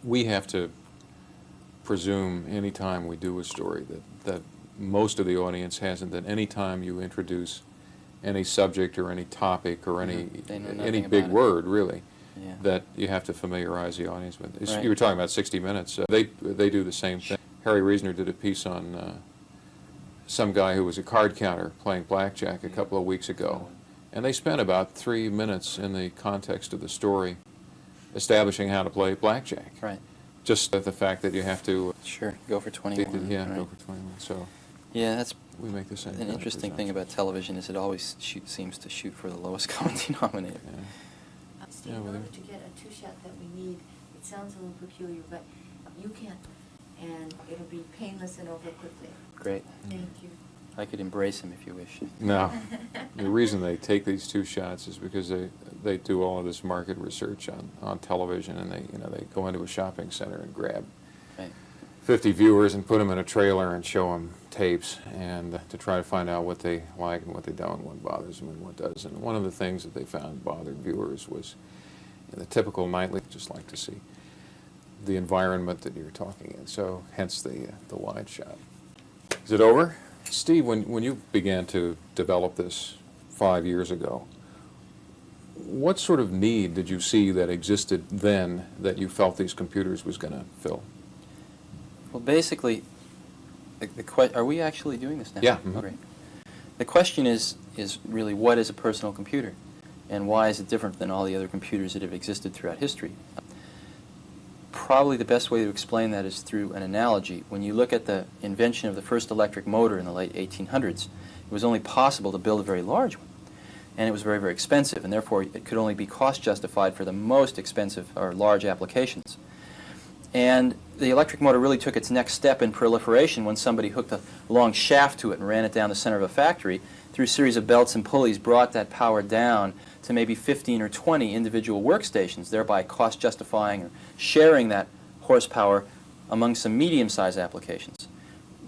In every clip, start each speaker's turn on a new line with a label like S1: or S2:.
S1: We have to presume any time we do a story that most of the audience hasn't, that any time you introduce any subject or any topic or any big word, really, that you have to familiarize the audience with.
S2: Right.
S1: You were talking about 60 Minutes. They do the same thing. Harry Reasoner did a piece on some guy who was a card counter playing blackjack a couple of weeks ago, and they spent about 3 minutes in the context of the story establishing how to play blackjack.
S2: Right.
S1: Just the fact that you have to
S2: Sure, go for 21.
S1: yeah,
S2: right.
S1: go for 21. So
S2: Yeah, that's
S1: we make the same.
S2: an
S1: kind of
S2: interesting thing
S1: presumption.
S2: about television is it always seems to shoot for the lowest common denominator.
S1: Yeah.
S3: Steve,
S1: Yeah,
S3: in
S1: well,
S3: order to get a two-shot that we need, it sounds a little peculiar, but you can, and it'll be painless and over quickly.
S2: Great.
S3: Thank you.
S2: I could embrace him if you wish.
S1: No, the reason they take these 2 shots is because they do all of this market research on television, and they go into a shopping center and grab
S2: Right.
S1: 50 viewers and put them in a trailer and show them tapes, and to try to find out what they like and what they don't, what bothers them and what doesn't. And one of the things that they found bothered viewers was the typical nightly, just like to see the environment that you're talking in. So hence the wide shot. Is it over? Steve, when you began to develop this 5 years ago, what sort of need did you see that existed then that you felt these computers was going to fill?
S2: Well, basically, are we actually doing this now?
S1: Yeah. Mhm.
S2: Great. The question is really, what is a personal computer? And why is it different than all the other computers that have existed throughout history? Probably the best way to explain that is through an analogy. When you look at the invention of the first electric motor in the late 1800s, it was only possible to build a very large one. And it was very, very expensive, and therefore it could only be cost justified for the most expensive or large applications. And the electric motor really took its next step in proliferation when somebody hooked a long shaft to it and ran it down the center of a factory, through a series of belts and pulleys, brought that power down to maybe 15 or 20 individual workstations, thereby cost justifying or sharing that horsepower among some medium-sized applications.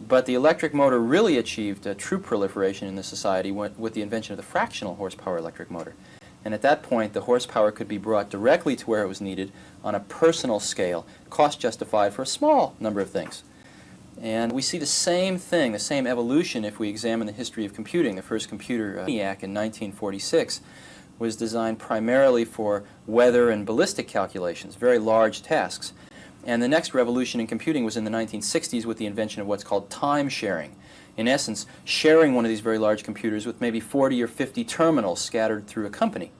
S2: But the electric motor really achieved a true proliferation in the society with the invention of the fractional horsepower electric motor. And at that point, the horsepower could be brought directly to where it was needed on a personal scale, cost justified for a small number of things. And we see the same thing, the same evolution, if we examine the history of computing. The first computer, ENIAC, in 1946, was designed primarily for weather and ballistic calculations, very large tasks. And the next revolution in computing was in the 1960s with the invention of what's called time sharing. In essence, sharing one of these very large computers with maybe 40 or 50 terminals scattered through a company,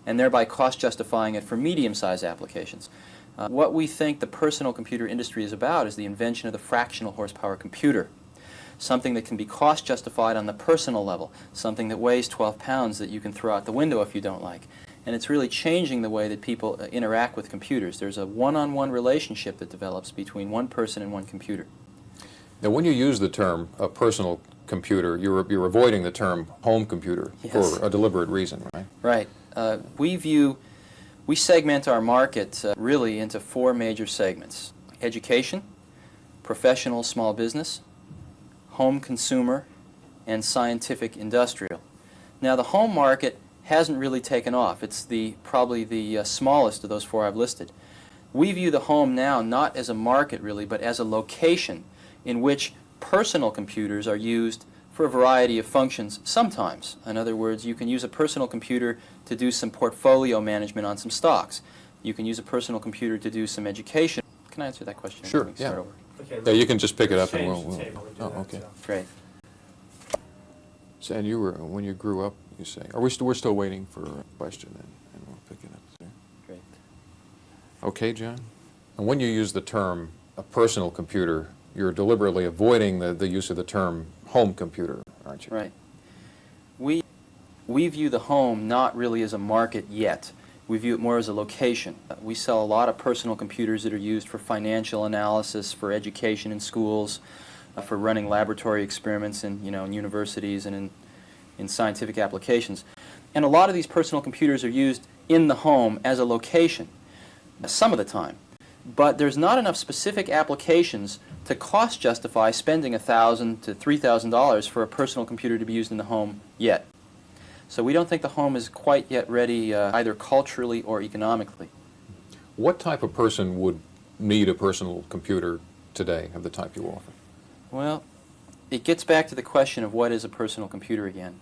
S2: and thereby cost justifying it for medium-sized applications. What we think the personal computer industry is about is the invention of the fractional horsepower computer, something that can be cost justified on the personal level, something that weighs 12 pounds that you can throw out the window if you don't like. And it's really changing the way that people interact with computers. There's a one-on-one relationship that develops between one person and one computer.
S1: Now, when you use the term a personal computer, you're avoiding the term home computer for a deliberate reason, right?
S2: Right. We segment our market really into 4 major segments: education, professional small business, home consumer, and scientific industrial. Now, the home market hasn't really taken off. It's probably the smallest of those 4 I've listed. We view the home now not as a market really, but as a location in which personal computers are used for a variety of functions sometimes. In other words, you can use a personal computer to do some portfolio management on some stocks. You can use a personal computer to do some education. Can I answer that question?
S1: Sure,
S2: We can
S1: yeah.
S2: start over.
S4: Okay,
S1: Yeah, you can just pick it up and
S4: change
S1: we'll
S4: the table. We do
S1: oh,
S4: that,
S1: okay.
S4: so.
S2: Great.
S1: So, and you were, when you grew up, you say, we're still waiting for a question, and we'll pick it up there.
S2: Great.
S1: Okay, John? And when you use the term a personal computer, you're deliberately avoiding the use of the term home computer, aren't you?
S2: Right. We view the home not really as a market yet. We view it more as a location. We sell a lot of personal computers that are used for financial analysis, for education in schools, for running laboratory experiments in universities and in scientific applications. And a lot of these personal computers are used in the home as a location, some of the time. But there's not enough specific applications to cost justify spending $1,000 to $3,000 for a personal computer to be used in the home yet. So we don't think the home is quite yet ready either culturally or economically.
S1: What type of person would need a personal computer today of the type you offer?
S2: Well, it gets back to the question of what is a personal computer again.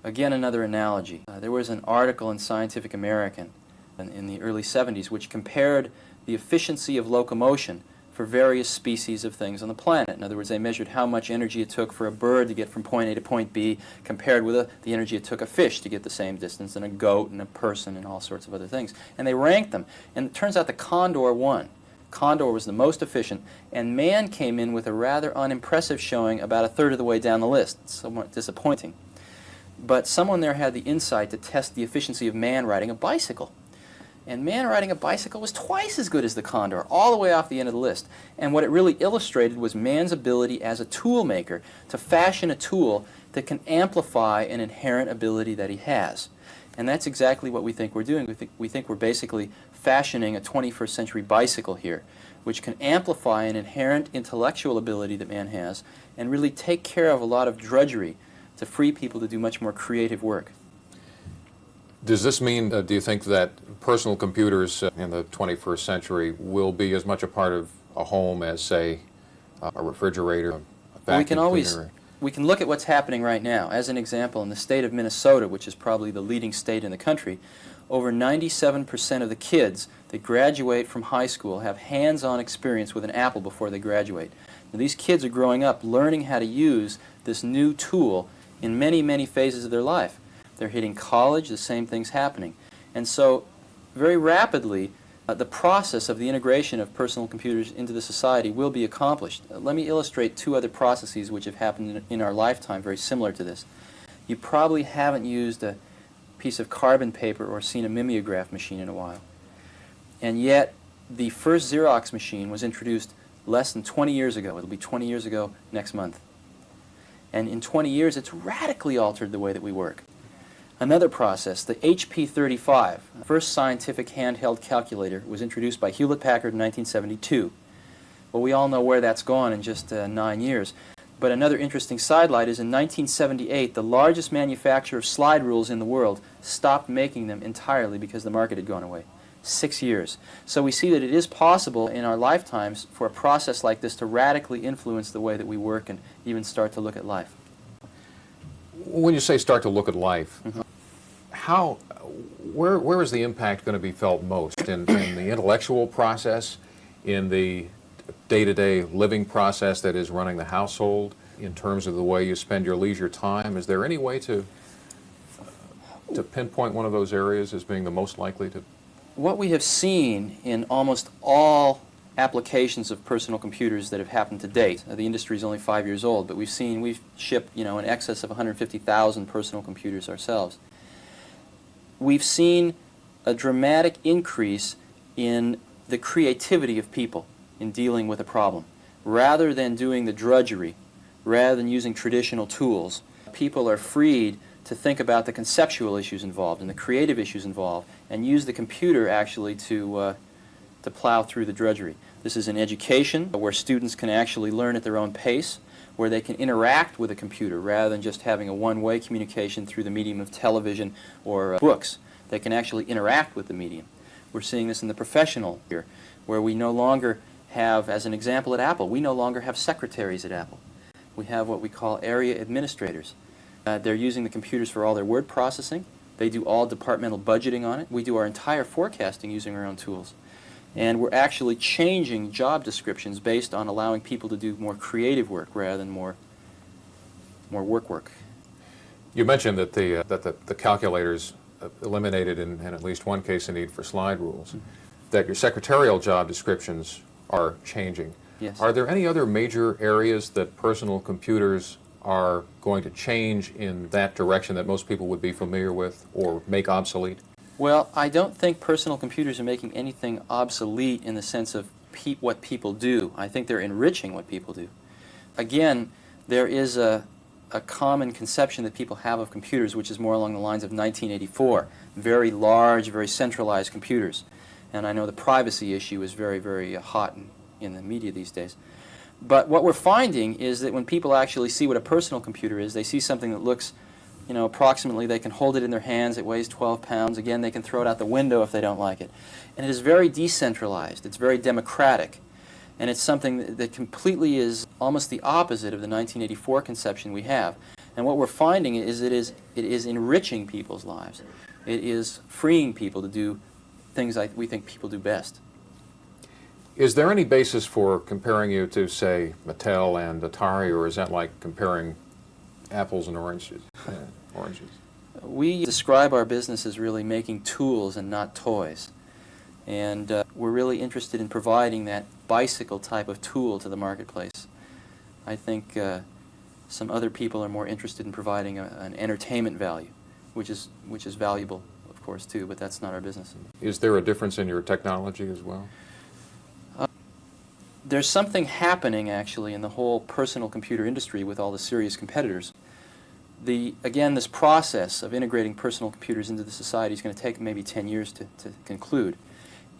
S2: Again, another analogy. There was an article in Scientific American in the early 70s which compared the efficiency of locomotion for various species of things on the planet. In other words, they measured how much energy it took for a bird to get from point A to point B compared with the energy it took a fish to get the same distance, and a goat and a person and all sorts of other things. And they ranked them. And it turns out the condor won. Condor was the most efficient, and man came in with a rather unimpressive showing about a third of the way down the list. Somewhat disappointing. But someone there had the insight to test the efficiency of man riding a bicycle. And man riding a bicycle was twice as good as the condor, all the way off the end of the list. And what it really illustrated was man's ability as a tool maker to fashion a tool that can amplify an inherent ability that he has. And that's exactly what we think we're doing. We think we're basically fashioning a 21st century bicycle here, which can amplify an inherent intellectual ability that man has and really take care of a lot of drudgery to free people to do much more creative work.
S1: Does this mean, do you think that personal computers in the 21st century will be as much a part of a home as, say, a refrigerator, a vacuum cleaner?
S2: We can look at what's happening right now. As an example, in the state of Minnesota, which is probably the leading state in the country, over 97% of the kids that graduate from high school have hands-on experience with an Apple before they graduate. Now, these kids are growing up learning how to use this new tool in many, many phases of their life. They're hitting college, the same thing's happening. And so, very rapidly, the process of the integration of personal computers into the society will be accomplished. Let me illustrate two other processes which have happened in our lifetime very similar to this. You probably haven't used a piece of carbon paper or seen a mimeograph machine in a while. And yet, the first Xerox machine was introduced less than 20 years ago. It'll be 20 years ago next month. And in 20 years, it's radically altered the way that we work. Another process, the HP35, first scientific handheld calculator, was introduced by Hewlett-Packard in 1972. Well, we all know where that's gone in just 9 years. But another interesting sidelight is in 1978, the largest manufacturer of slide rules in the world stopped making them entirely because the market had gone away. 6 years. So we see that it is possible in our lifetimes for a process like this to radically influence the way that we work and even start to look at life.
S1: When you say start to look at life, where is the impact going to be felt most? In the intellectual process, in the day-to-day living process that is running the household, in terms of the way you spend your leisure time? Is there any way to pinpoint one of those areas as being the most likely to?
S2: What we have seen in almost all applications of personal computers that have happened to date, the industry is only 5 years old, but we've shipped, in excess of 150,000 personal computers ourselves. We've seen a dramatic increase in the creativity of people in dealing with a problem. Rather than doing the drudgery, rather than using traditional tools, people are freed to think about the conceptual issues involved and the creative issues involved and use the computer actually to plow through the drudgery. This is in education, where students can actually learn at their own pace, where they can interact with a computer rather than just having a one-way communication through the medium of television or books. They can actually interact with the medium. We're seeing this in the professional here, where we no longer have, as an example at Apple, we no longer have secretaries at Apple. We have what we call area administrators. They're using the computers for all their word processing. They do all departmental budgeting on it. We do our entire forecasting using our own tools. And we're actually changing job descriptions based on allowing people to do more creative work rather than more work.
S1: You mentioned that the calculators eliminated in at least one case the need for slide rules, that your secretarial job descriptions are changing.
S2: Yes.
S1: Are there any other major areas that personal computers are going to change in that direction that most people would be familiar with or make obsolete?
S2: Well, I don't think personal computers are making anything obsolete in the sense of what people do. I think they're enriching what people do. Again, there is a common conception that people have of computers which is more along the lines of 1984. Very large, very centralized computers. And I know the privacy issue is very, very hot in the media these days. But what we're finding is that when people actually see what a personal computer is, they see something that looks You know, approximately they can hold it in their hands. It weighs 12 pounds. Again, they can throw it out the window if they don't like it. And it is very decentralized. It's very democratic. And it's something that completely is almost the opposite of the 1984 conception we have. And what we're finding is it is enriching people's lives. It is freeing people to do things like we think people do best.
S1: Is there any basis for comparing you to, say, Mattel and Atari, or is that like comparing apples and oranges? Oranges.
S2: We describe our business as really making tools and not toys. And we're really interested in providing that bicycle type of tool to the marketplace. I think some other people are more interested in providing an entertainment value, which is valuable, of course, too, but that's not our business.
S1: Is there a difference in your technology as well?
S2: There's something happening, actually, in the whole personal computer industry with all the serious competitors. Again, this process of integrating personal computers into the society is going to take maybe 10 years to conclude.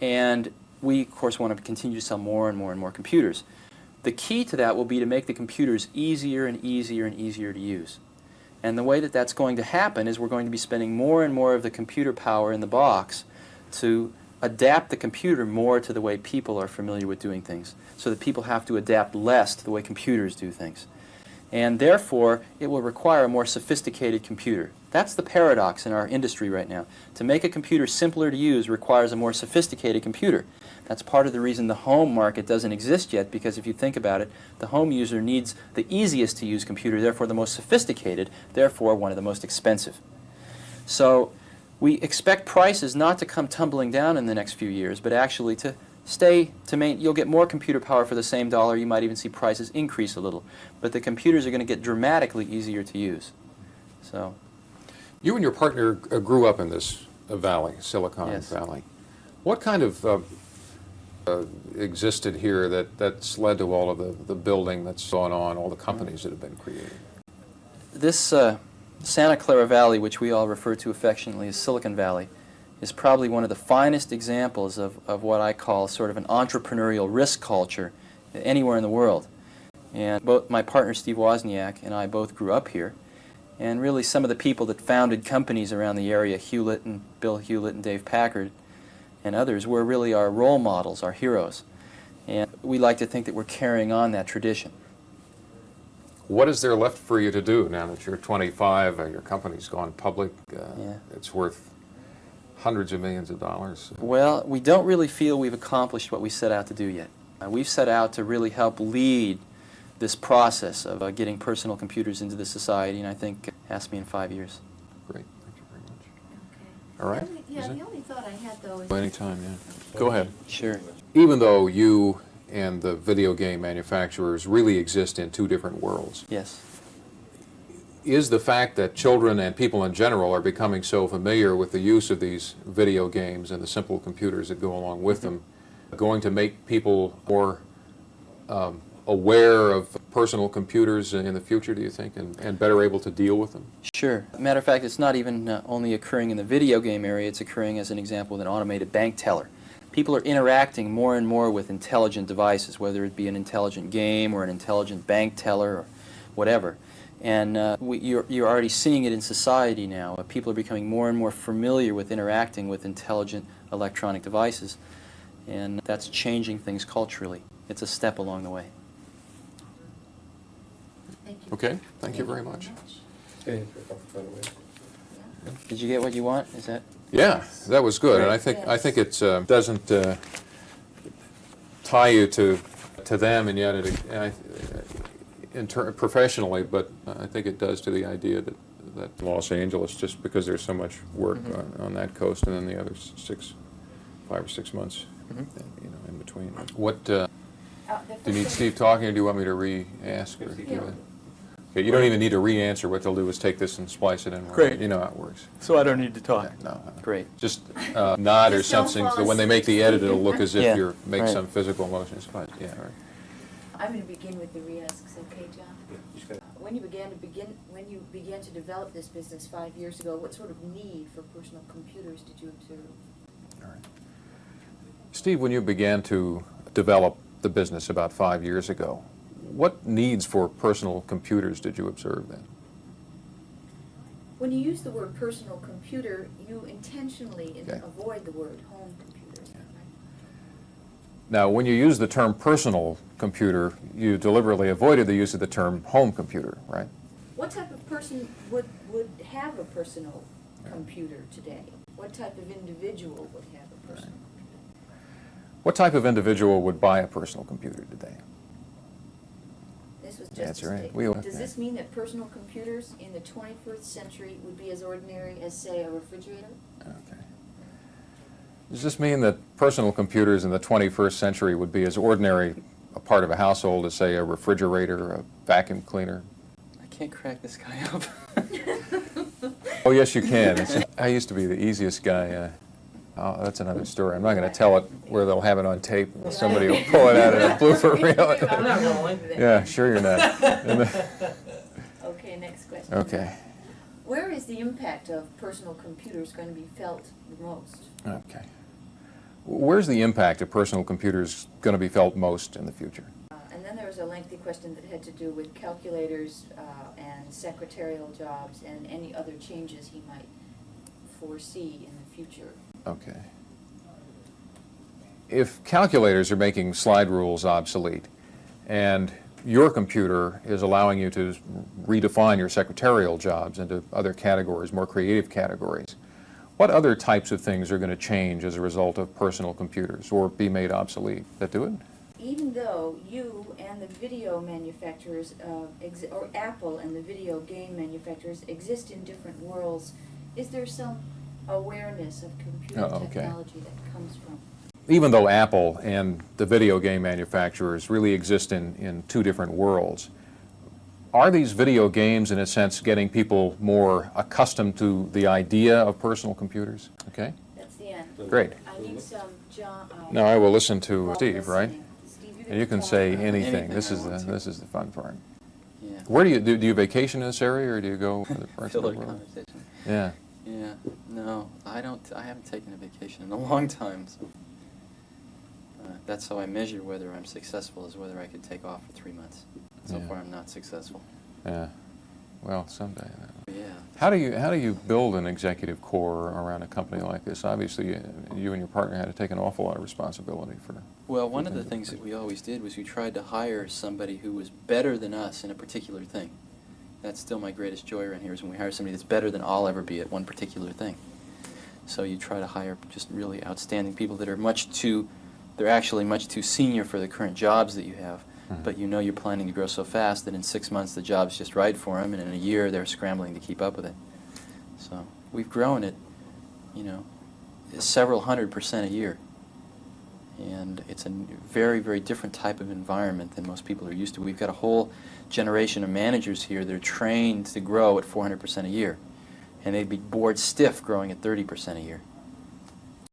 S2: And we, of course, want to continue to sell more and more and more computers. The key to that will be to make the computers easier and easier and easier to use. And the way that that's going to happen is we're going to be spending more and more of the computer power in the box to adapt the computer more to the way people are familiar with doing things, so that people have to adapt less to the way computers do things. And therefore, it will require a more sophisticated computer. That's the paradox in our industry right now. To make a computer simpler to use requires a more sophisticated computer. That's part of the reason the home market doesn't exist yet, because if you think about it, the home user needs the easiest to use computer, therefore the most sophisticated, therefore one of the most expensive. So we expect prices not to come tumbling down in the next few years, but actually to you'll get more computer power for the same dollar. You might even see prices increase a little. But the computers are going to get dramatically easier to use. So,
S1: you and your partner grew up in this valley, Silicon
S2: Yes.
S1: Valley. What kind of existed here that's led to all of the building that's gone on, all the companies that have been created?
S2: this Santa Clara Valley, which we all refer to affectionately as Silicon Valley, is probably one of the finest examples of what I call sort of an entrepreneurial risk culture anywhere in the world. And both my partner Steve Wozniak and I both grew up here. And really some of the people that founded companies around the area, Hewlett and Bill Hewlett and Dave Packard and others, were really our role models, our heroes. And we like to think that we're carrying on that tradition.
S1: What is there left for you to do now that you're 25, your company's gone public,
S2: Yeah.
S1: it's worth hundreds of millions of dollars?
S2: Well, we don't really feel we've accomplished what we set out to do yet. We've set out to really help lead this process of getting personal computers into the society, and I think it has to be in 5 years.
S1: Great, thank you very much.
S3: Okay.
S1: All right.
S3: Yeah, the only thought I had, though, is...
S1: Anytime, yeah. Go ahead.
S2: Sure.
S1: Even though you and the video game manufacturers really exist in two different worlds,
S2: Yes.
S1: is the fact that children and people in general are becoming so familiar with the use of these video games and the simple computers that go along with them going to make people more aware of personal computers in the future, do you think, and better able to deal with them?
S2: Sure. Matter of fact, it's not even only occurring in the video game area, it's occurring as an example with an automated bank teller. People are interacting more and more with intelligent devices, whether it be an intelligent game or an intelligent bank teller or whatever. And you're already seeing it in society now. People are becoming more and more familiar with interacting with intelligent electronic devices. And that's changing things culturally. It's a step along the way.
S3: Thank you.
S1: Okay, thank you very much.
S2: Did you get what you want? Is that?
S1: Yeah, that was good, and I
S3: Yes.
S1: think it doesn't tie you to them, and yet professionally, but I think it does to the idea that Los Angeles, just because there's so much work on that coast, and then the other 5 or 6 months, in between. What do you need Steve talking, or do you want me to re-ask? Or do you okay, you don't even need to re-answer. What they'll do is take this and splice it in.
S2: Great.
S1: You know how it works.
S2: So I don't need to talk.
S1: No.
S2: Great.
S1: Just nod or
S3: Just don't
S1: something,
S3: fall
S1: so when they make the edit, it'll look as if
S2: Yeah,
S1: you're make
S2: right.
S1: some physical motions. But yeah, right.
S3: I'm going to begin with the re-asks, okay, John? When you began to develop this business 5 years ago, what sort of need for personal computers did you observe?
S1: All right. Steve, when you began to develop the business about 5 years ago, what needs for personal computers did you observe then?
S3: When you use the word personal computer, you intentionally
S1: Okay.
S3: avoid the word home computer, is that right?
S1: Now, when you use the term personal computer, you deliberately avoided the use of the term home computer, right?
S3: What type of person would have a personal computer today? What type of individual would have a personal computer?
S1: What type of individual would buy a personal computer today?
S3: This was just
S1: That's
S3: a
S1: right.
S3: statement. Does this mean that personal computers in the 21st century would be as ordinary as, say, a refrigerator?
S1: Okay. Does this mean that personal computers in the 21st century would be as ordinary a part of a household as, say, a refrigerator, a vacuum cleaner?
S2: I can't crack this guy up.
S1: Oh, yes, you can. I used to be the easiest guy. Oh, that's another story. I'm not going to tell it where they'll have it on tape. Somebody will pull it out in a blooper reel.
S3: I'm not rolling.
S1: Yeah, sure you're not.
S3: Okay, next question.
S1: Okay.
S3: Where is the impact of personal computers going to be felt the most?
S1: Okay. Where's the impact of personal computers going to be felt most in the future?
S3: And then there was a lengthy question that had to do with calculators and secretarial jobs and any other changes he might foresee in the future.
S1: Okay. If calculators are making slide rules obsolete and your computer is allowing you to redefine your secretarial jobs into other categories, more creative categories, what other types of things are going to change as a result of personal computers or be made obsolete? That do it?
S3: Even though you and the video manufacturers, or Apple and the video game manufacturers exist in different worlds, is there some awareness of computer
S1: Oh, okay.
S3: technology that comes from?
S1: Even though Apple and the video game manufacturers really exist in two different worlds, are these video games, in a sense, getting people more accustomed to the idea of personal computers? Okay,
S3: That's the end.
S1: great.
S3: I need some John.
S1: Now I will listen to
S3: while
S1: Steve, right?
S3: listening. Steve,
S1: And you can
S3: tell
S1: say
S3: me.
S1: anything.
S2: Anything
S1: This
S2: I
S1: is
S2: want to.
S1: this is the fun part.
S2: Yeah.
S1: Where do you vacation in this area, or do you go other parts of the
S2: Filler
S1: world?
S2: conversation.
S1: Yeah.
S2: Yeah. No, I don't. I haven't taken a vacation in a long time. So that's how I measure whether I'm successful, is whether I could take off for 3 months. So
S1: Yeah.
S2: far, I'm not successful.
S1: Yeah. Well, someday.
S2: Yeah.
S1: How do you build an executive core around a company like this? Obviously, you and your partner had to take an awful lot of responsibility for.
S2: Well, one of the things that we always did was we tried to hire somebody who was better than us in a particular thing. That's still my greatest joy around here, is when we hire somebody that's better than I'll ever be at one particular thing. So you try to hire just really outstanding people that are they're actually much too senior for the current jobs that you have.
S1: Mhm.
S2: But you know you're planning to grow so fast that in 6 months the job's just right for them, and in a year they're scrambling to keep up with it. So we've grown it, several 100% a year. And it's a very, very different type of environment than most people are used to. We've got a whole generation of managers here that are trained to grow at 400% a year. And they'd be bored stiff growing at 30% a year.